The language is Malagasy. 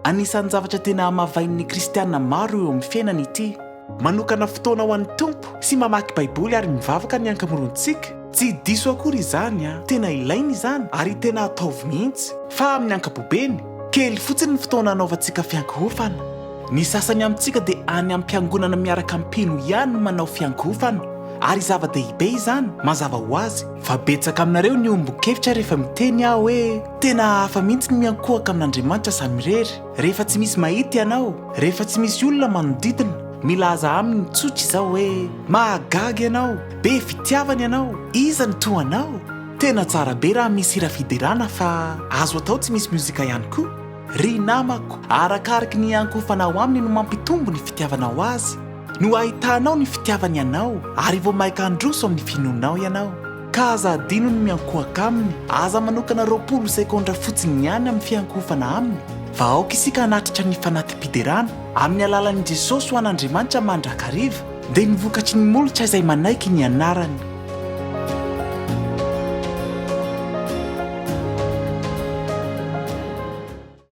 anisan'ny zavatra tena mavain'ny kristianina maro eo amin'ny fiainana ity. Manokana fotoana ho an'ny Tompo sy mamaky baiboly ary mivavaka ny ankamorontsika. Tsy diso akory izany tena ilaina izany ary tena ataovy mihitsy. Fa amin'ny ankapobeny, kely fotsiny ny fotoana anaovantsika fiankohofana. Ny sasany amintsika dia any am-piangonana miaraka ampino ihany no manao fiankohofana. Ary zava-dehibe izany mazava ho azy. Fa betsaka aminareo ny ombon-kevitra rehefa miteny aho hoe tena hafa mihitsy ny miankohaka amin'Andriamanitra samirery. Rehefa tsy misy mahita ianao, rehefa tsy misy olona manodidina, milaza aminy mitsotra izao hoe mahagaga ianao, be fitiavana ianao, iza ny toanao. Tena tsara be raha misy hira fiderana fa azo atao tsy misy muzika ihany koa. Ry namako, arakaraka ny hiankohofanao aminy no mampitombo ny fitiavanao azy. No ahitanao ny fitiavany ianao ary vao maika androso amin'ny finoanao ianao. Ka aza adino ny miankohaka aminy, aza manokana 20 sekondra fotsiny ihany amin'ny fiankohofana aminy. Vahoaka isika hanatitra ny fanatim-piderana amin'ny alalan'i Jesosy ho an'Andriamanitra mandrakariva, dia ny vokatry ny molotra izay manaiky ny anarany.